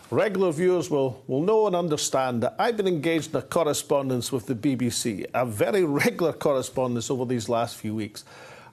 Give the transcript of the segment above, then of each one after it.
Regular viewers will know and understand that I've been engaged in a correspondence with the BBC, a very regular correspondence over these last few weeks.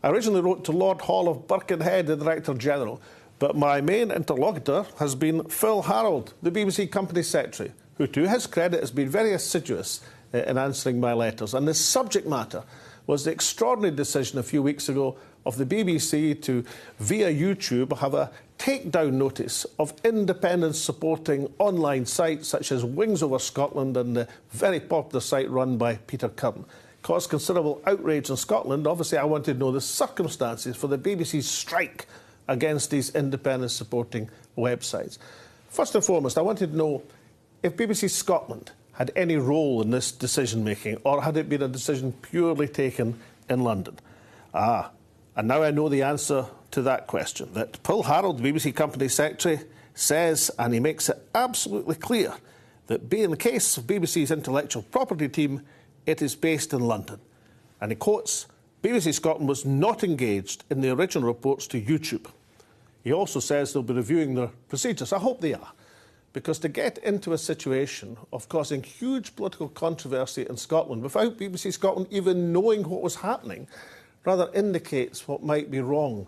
I originally wrote to Lord Hall of Birkenhead, the Director General, but my main interlocutor has been Phil Harold, the BBC Company Secretary, who, to his credit, has been very assiduous in answering my letters. And the subject matter was the extraordinary decision a few weeks ago of the BBC to, via YouTube, have a takedown notice of independence supporting online sites such as Wings Over Scotland and the very popular site run by Peter Curran. Caused considerable outrage in Scotland. Obviously, I wanted to know the circumstances for the BBC's strike against these independence supporting websites. First and foremost, I wanted to know if BBC Scotland had any role in this decision-making, or had it been a decision purely taken in London? And now I know the answer to that question, that Phil Harold, the BBC Company Secretary, says, and he makes it absolutely clear, that being the case of BBC's intellectual property team, it is based in London. And he quotes, BBC Scotland was not engaged in the original reports to YouTube. He also says they'll be reviewing their procedures. I hope they are, because to get into a situation of causing huge political controversy in Scotland without BBC Scotland even knowing what was happening rather indicates what might be wrong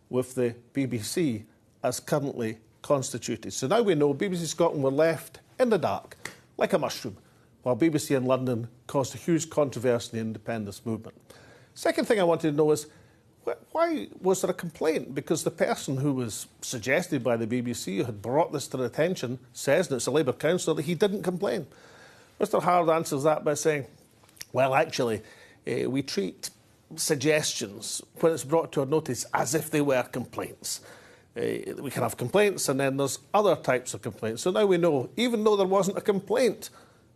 with the BBC as currently constituted. So now we know BBC Scotland were left in the dark, like a mushroom, while BBC in London caused a huge controversy in the independence movement. Second thing I wanted to know is, why was there a complaint? Because the person who was suggested by the BBC, who had brought this to their attention, says, and it's a Labour councillor, that he didn't complain. Mr Howard answers that by saying, well, actually, we treat suggestions, when it's brought to our notice, as if they were complaints. We can have complaints, and then there's other types of complaints. So now we know, even though there wasn't a complaint,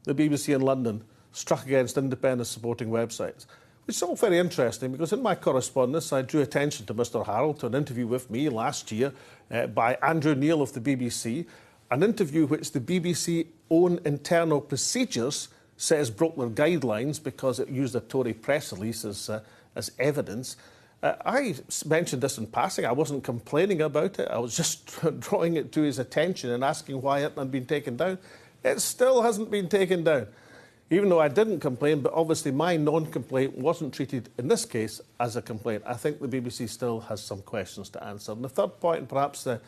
the BBC in London struck against independent supporting websites. Which is all very interesting, because in my correspondence I drew attention to Mr Harold to an interview with me last year by Andrew Neil of the BBC, an interview which the BBC own internal procedures says broke their guidelines because it used a Tory press release as evidence. I mentioned this in passing. I wasn't complaining about it. I was just drawing it to his attention and asking why it hadn't been taken down. It still hasn't been taken down. Even though I didn't complain, but obviously my non-complaint wasn't treated in this case as a complaint. I think the BBC still has some questions to answer. And the third point, and perhaps the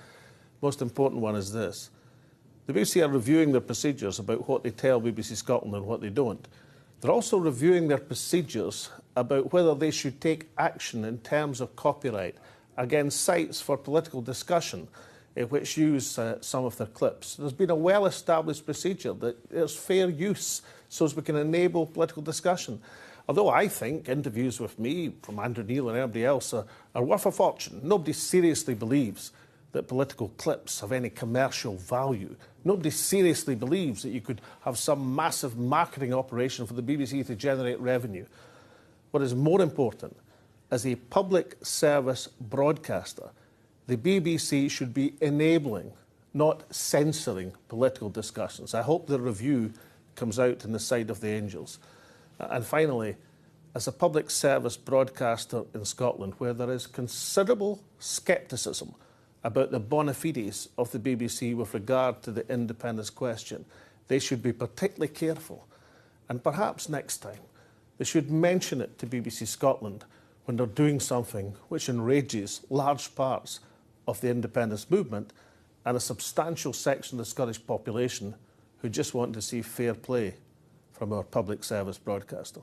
most important one, is this. The BBC are reviewing their procedures about what they tell BBC Scotland and what they don't. They're also reviewing their procedures about whether they should take action in terms of copyright against sites for political discussion, which use some of their clips. There's been a well-established procedure that there's fair use so as we can enable political discussion. Although I think interviews with me, from Andrew Neil and everybody else, are worth a fortune. Nobody seriously believes that political clips have any commercial value. Nobody seriously believes that you could have some massive marketing operation for the BBC to generate revenue. What is more important, as a public service broadcaster, the BBC should be enabling, not censoring, political discussions. I hope the review comes out on the side of the angels. And finally, as a public service broadcaster in Scotland, where there is considerable scepticism about the bona fides of the BBC with regard to the independence question, they should be particularly careful. And perhaps next time, they should mention it to BBC Scotland when they're doing something which enrages large parts of the independence movement and a substantial section of the Scottish population who just want to see fair play from our public service broadcaster.